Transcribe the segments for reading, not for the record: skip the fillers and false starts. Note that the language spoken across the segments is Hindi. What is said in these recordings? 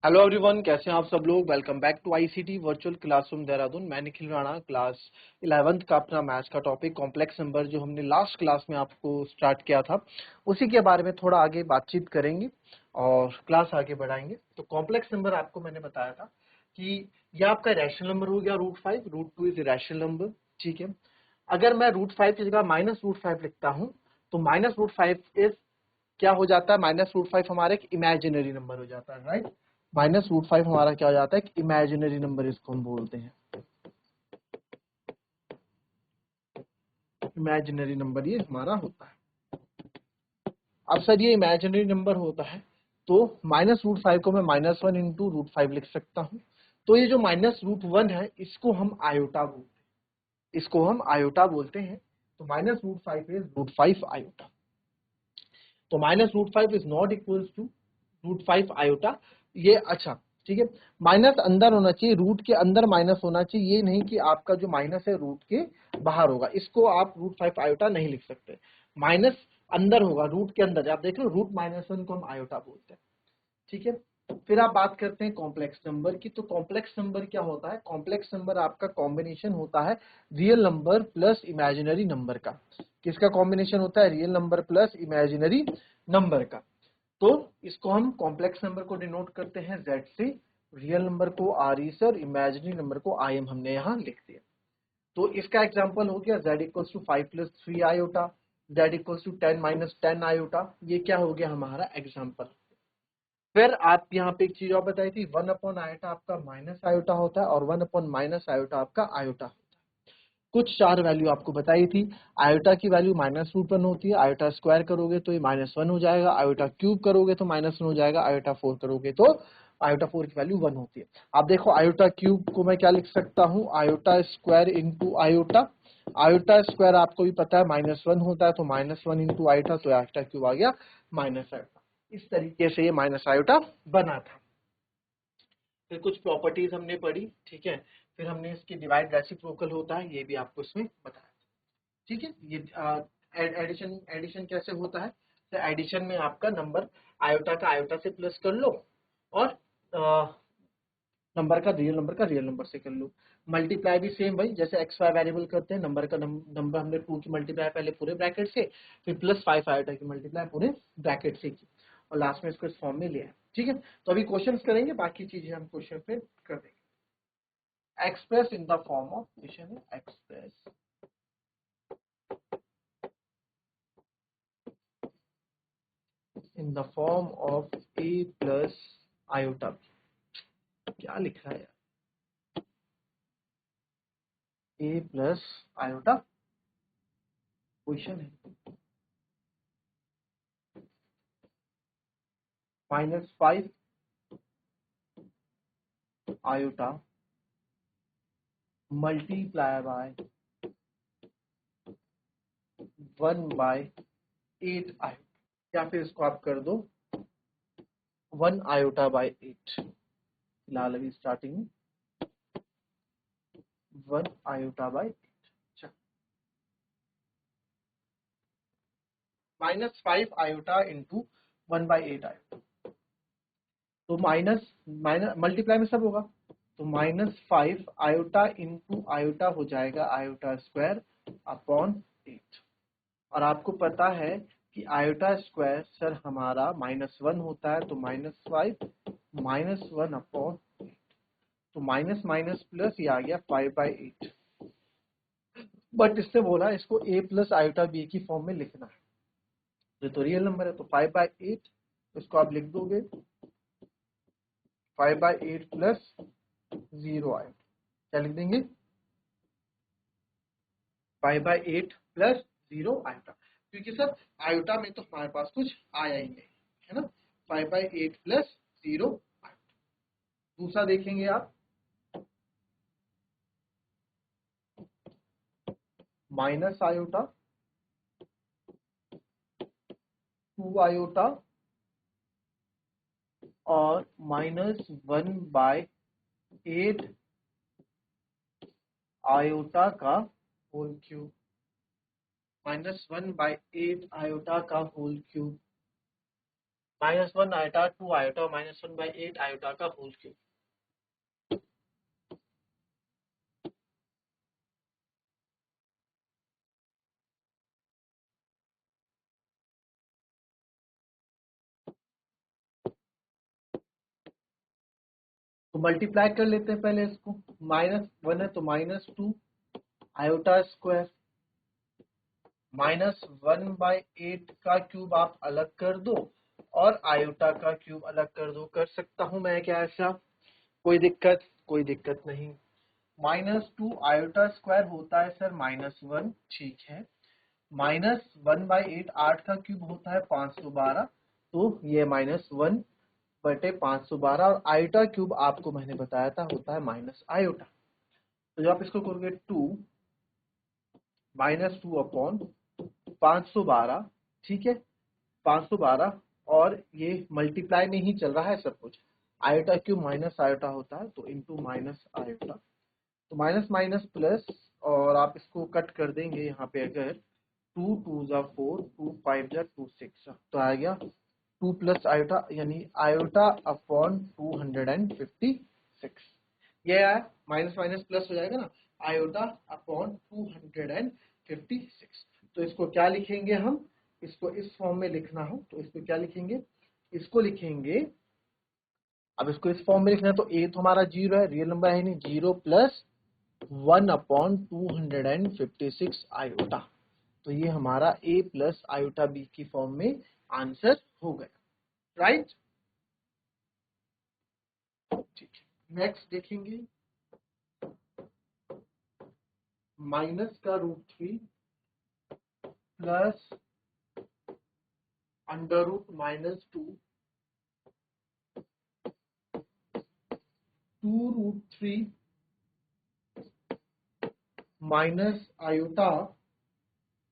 हेलो एवरीवन, कैसे हैं आप सब लोग। Welcome back to ICT virtual classroom Dehradun. मैं निखिल राणा, क्लास 11th का अपना मैथ्स का टॉपिक कॉम्प्लेक्स नंबर जो हमने लास्ट क्लास में आपको स्टार्ट किया था उसी के बारे में थोड़ा आगे बातचीत करेंगे और क्लास आगे बढ़ाएंगे। तो कॉम्प्लेक्स नंबर आपको मैंने बताया था कि यह आपका रैशनल नंबर हो गया √5, √2 इज रैशनल नंबर। ठीक है, अगर मैं √5 की जगह -√5 लिखता हूँ तो -√5 इज क्या हो जाता है, -√5 हमारा एक इमेजिनरी नंबर हो जाता है, राइट। -√5 हमारा क्या हो जाता है, एक इमेजिनरी नंबर इसको हम बोलते हैं। इमेजिनरी नंबर ये हमारा होता है। अब सर ये इमेजिनरी नंबर होता है तो -√5 को मैं -1 इंटू √5 लिख सकता हूँ। तो ये जो -√1 है इसको हम आयोटा बोलते हैं, इसको हम आयोटा बोलते हैं। तो -√5 इज √5 आयोटा। तो -√5 is not equal to √5 iota. ये अच्छा ठीक है, माइनस अंदर होना चाहिए, रूट के अंदर माइनस होना चाहिए, ये नहीं कि आपका जो माइनस है रूट के बाहर होगा। इसको आप √5 आयोटा नहीं लिख सकते, माइनस अंदर होगा, रूट के अंदर। आप देख लो, √-1 को हम आयोटा बोलते हैं। ठीक है, फिर आप बात करते हैं कॉम्प्लेक्स नंबर की। तो कॉम्प्लेक्स नंबर क्या होता है, कॉम्प्लेक्स नंबर आपका कॉम्बिनेशन होता है real number plus imaginary number का। किसका कॉम्बिनेशन होता है, real number plus imaginary number का। तो इसको हम कॉम्प्लेक्स नंबर को डिनोट करते हैं Z से, रियल नंबर को RE से और इमेजिनरी नंबर को IM हमने यहाँ लिख दिया। तो इसका एग्जांपल हो गया Z equals to 5 + 3 iota, Z equals to 10 - 10 iota. ये क्या हो गया हमारा एग्जांपल। फिर आप यहाँ पे एक चीज और बताई थी, 1 आयोटा आपका माइनस आयोटा होता है और 1 आयोटा आपका आयोटा होता है। कुछ चार वैल्यू आपको बताई थी। आयोटा की वैल्यू -√1 होती है, आयोटा स्क्वायर करोगे तो ये -1 हो जाएगा, आयोटा क्यूब करोगे तो -1 हो जाएगा, आयोटा 4 करोगे तो आयोटा 4 की वैल्यू 1 होती है। आप देखो, आयोटा क्यूब को मैं क्या लिख सकता हूँ, iota square into iota. Iota square आपको भी पता है -1 होता है, तो -1 इंटू आयोटा, तो आयोटा क्यूब आ गया माइनस आयोटा। इस तरीके से ये माइनस आयोटा बना था। फिर कुछ प्रॉपर्टीज हमने पढ़ी, ठीक है। फिर हमने इसकी डिवाइड रेसिप्रोकल होता है, ये भी आपको इसमें बताया। ठीक है, ये एडिशन एडिशन कैसे होता है। तो एडिशन में आपका नंबर आयोटा का आयोटा से प्लस कर लो और नंबर का रियल नंबर से कर लो। मल्टीप्लाई भी सेम भाई, जैसे एक्स वाई वेरिएबल करते हैं, नंबर का नंबर हमने 2 की मल्टीप्लाई पहले पूरे ब्रैकेट से, फिर +5 आयोटा की मल्टीप्लाई पूरे ब्रैकेट से की और लास्ट में इसको इस फॉर्म में लिया। ठीक है, तो अभी क्वेश्चंस करेंगे, बाकी चीजें हम क्वेश्चन पे कर देंगे। Express in the form of, question है express in the form of a plus iota. क्या लिखा है यार, a प्लस आयोटा क्वेश्चन है। -5 आयोटा मल्टीप्लाई बाय 1/8 आयोटा, या फिर इसको आप कर दो 1 आयोटा बाय 8। फिलहाल अभी स्टार्टिंग में 1 iota by 8। -5 iota into 1/8 iota, तो माइनस माइनस मल्टीप्लाई में सब होगा, तो -5 आयोटा इंटू आयोटा हो जाएगा आयोटा स्क्वायर अपॉन 8। और आपको पता है कि आयोटा स्क्वायर सर हमारा -1 होता है, तो -5 -1 अपॉन 8, तो माइनस माइनस प्लस ये आ गया 5/8। बट इससे बोला इसको a प्लस आयोटा बी की फॉर्म में लिखना है, तो रियल नंबर है, तो 5/8 इसको आप लिख दोगे 5/8 प्लस 0 आयोटा। क्या लिख देंगे, 5/8 प्लस 0 आयोटा, क्योंकि सर आयोटा में तो हमारे पास कुछ आया ही नहीं है ना। 5/8 प्लस 0 आयोटा। दूसरा देखेंगे आप, माइनस आयोटा 2 आयोटा और -1/8 आयोटा का होल क्यूब, -1/8 आयोटा का whole cube. -1 iota 2 iota -1/8 iota का होल क्यूब। तो मल्टीप्लाई कर लेते हैं पहले इसको, -1 है तो -2 आयोटा स्क्वायर, -1/8 का क्यूब आप अलग कर दो और आयोटा का क्यूब अलग कर दो। कर सकता हूं मैं क्या ऐसा? कोई दिक्कत? कोई दिक्कत नहीं। -2 आयोटा स्क्वायर होता है सर -1, ठीक है। -1/8 8 का क्यूब होता है 512, तो ये -1/512 और आयोटा क्यूब आपको मैंने बताया था होता है माइनस आयोटा। तो जब आप इसको करोगे 2 अपॉन 512, ठीक है, 512 और ये मल्टीप्लाई में ही चल रहा है सब कुछ। आयोटा क्यूब माइनस आयोटा होता है तो इंटू माइनस आयोटा, तो माइनस माइनस प्लस, और आप इसको कट कर देंगे यहाँ पे अगर 2 2 जा 4, 2 5 जा 2 6, तो आ गया 2 प्लस आयोटा यानी आयोटा अपॉन 256। ये है माइनस माइनस प्लस हो जाएगा ना, आयोटा अपॉन 256। तो इसको क्या लिखेंगे हम? इसको इस फॉर्म में लिखना हो तो इसको क्या लिखेंगे? इसको लिखेंगे, अब इसको इस फॉर्म में लिखना है तो ए तो हमारा 0 है, रियल नंबर है नहीं, 0 प्लस 1 अपॉन 256 आयोटा। तो ये हमारा a प्लस आयोटा बी की फॉर्म में आंसर हो गया, राइट? ठीक है, नेक्स्ट देखेंगे माइनस का √3 plus under root -2 2√3 minus iota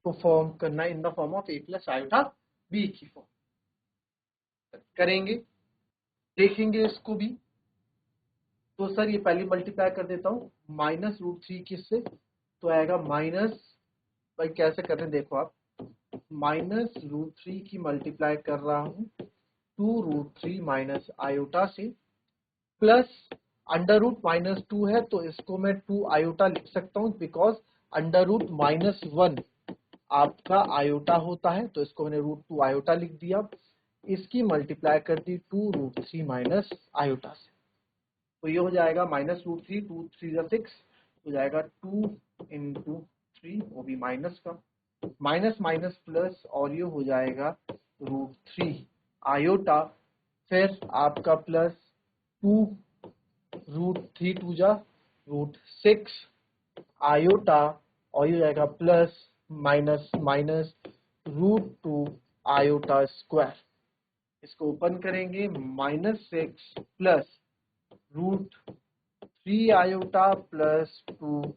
को फॉर्म करना in the form of a plus iota b की फॉर्म करेंगे, देखेंगे इसको भी। तो सर ये पहले मल्टीप्लाई कर देता हूँ, -√3 किससे, तो आएगा माइनस, भाई कैसे कर रहे हैं देखो आप, -√3 की मल्टीप्लाई कर रहा हूँ 2√3 माइनस आयोटा से, प्लस अंडर रूट -2 है तो इसको मैं 2 आयोटा लिख सकता हूँ, बिकॉज अंडर रूट -1 आपका आयोटा होता है, तो इसको मैंने √2 आयोटा लिख दिया। इसकी मल्टीप्लाई कर दी 2√3 माइनस आयोटा से, तो ये हो जाएगा -√3, 2 3 जा 6 हो जाएगा 2 इंटू 3, वो भी माइनस का, माइनस माइनस प्लस, और ये हो जाएगा √3 आयोटा, फिर आपका प्लस 2 √3 2 जा √6 आयोटा, और ये हो जाएगा plus minus minus √2 iota square. इसको ओपन करेंगे, -6 plus √3 iota plus 2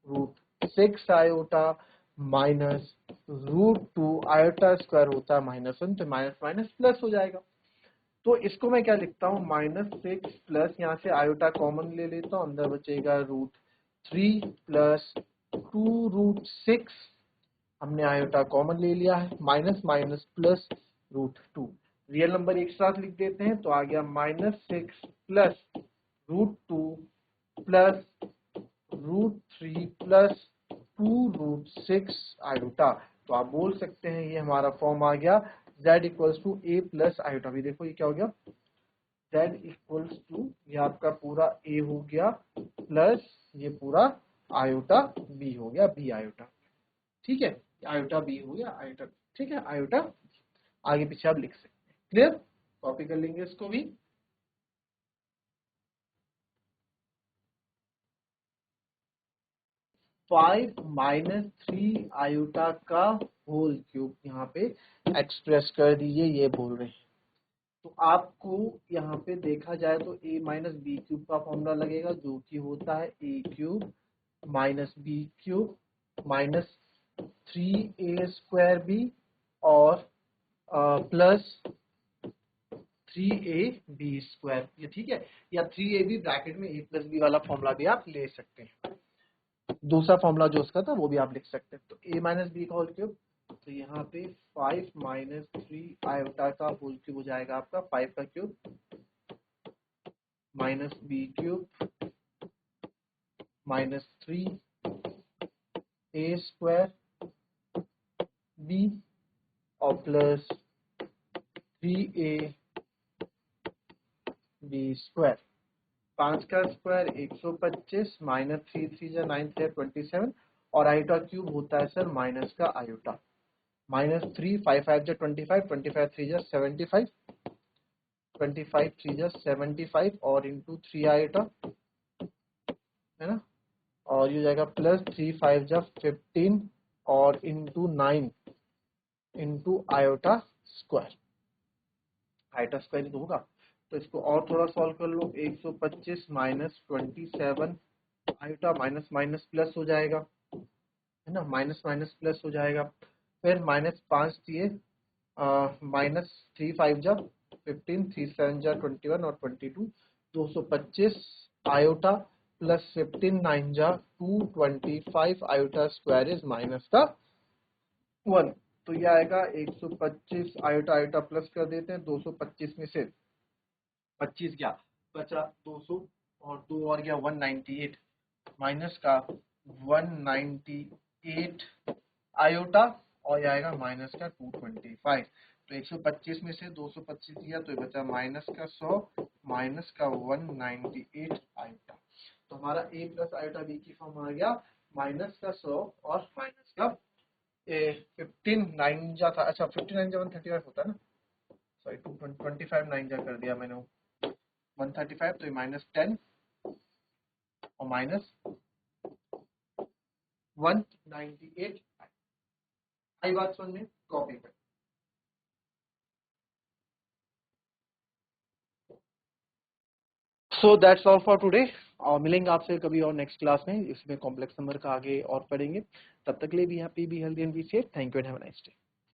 √6 iota minus √2 iota square होता है -1, तो माइनस माइनस प्लस हो जाएगा। तो इसको मैं क्या लिखता हूँ, -6 प्लस, यहाँ से आयोटा कॉमन ले लेता हूँ, अंदर बचेगा √3 प्लस 2√6, हमने आयोटा कॉमन ले लिया है, minus minus plus √2, real number एक साथ लिख देते हैं, तो आ गया -6 प्लस √2 प्लस √3 प्लस 2√6 आयोटा। तो आप बोल सकते हैं ये हमारा फॉर्म आ गया z equals to a plus iota. भी देखो ये क्या हो गया, z इक्वल्स टू, ये आपका पूरा a हो गया प्लस ये पूरा आयोटा b हो गया, b आयोटा, ठीक है, आयोटा b हो गया आयोटा, ठीक है, आयोटा आगे पीछे आप लिख सकते हैं। क्लियर? कॉपी कर लेंगे इसको भी। 5 -3 आयोटा का होल क्यूब यहाँ पे एक्सप्रेस कर दीजिए, ये बोल रहे हैं। तो आपको यहाँ पे देखा जाए तो a माइनस बी क्यूब का फॉर्मूला लगेगा, जो कि होता है a cube minus b cube minus 3a² b और प्लस 3ab², ये ठीक है, या 3ab ब्रैकेट में a प्लस बी वाला फॉर्मूला भी आप ले सकते हैं, दूसरा फॉर्मूला जो उसका था वो भी आप लिख सकते हैं। तो a माइनस बी का होल क्यूब तो यहाँ पे 5 माइनस 3 आयोटा का होल क्यूब हो जाएगा आपका 5 का cube minus b cube minus 3 a square b और प्लस 3a b स्क्वायर। 5 का स्क्वायर 125 माइनस 3 जा 9 3 27 और आयोटा क्यूब होता है सर माइनस का आयोटा। माइनस 3 5 5 जा 25 25 3 जा 75 25 3 जा 75 और इंटू 3 आयोटा है ना, और ये हो जाएगा प्लस 3 5 जा 15 और into 9 into iota square. Iota square तो होगा, तो इसको और थोड़ा सॉल्व कर लो। 125 minus 27 iota minus minus plus हो जाएगा है ना, माइनस माइनस प्लस हो जाएगा। फिर माइनस 5 दिए माइनस 3 5 जा 15 3 7 जा 21 और 22 225 आयोटा प्लस 15 9 जा 225 आयोटा स्क्वायर इज माइनस का 1। तो ये आएगा 125 आयोटा आयोटा प्लस कर देते हैं 225 में से 25 गया बचा 200 और 2 और गया 198 माइनस का 198 आयोटा और ये आएगा माइनस का 225। तो 125 में से 225 दिया तो ये बचा माइनस का 100 माइनस का 198 आयोटा। तो हमारा a प्लस आयोटा b की फॉर्म आ गया माइनस का 100 और माइनस का 15 9 जा था, अच्छा 59 जा 135 होता है ना, सॉरी 25 9 जा कर दिया मैंने 135, तो ये माइनस 10 और माइनस 198 आई बात समझ में, कॉपी कर। So that's all for today, और मिलेंगे आपसे कभी और नेक्स्ट क्लास में, इसमें कॉम्प्लेक्स नंबर का आगे और पढ़ेंगे। तब तक के लिए be happy be healthy and be safe. Thank you and have a nice day.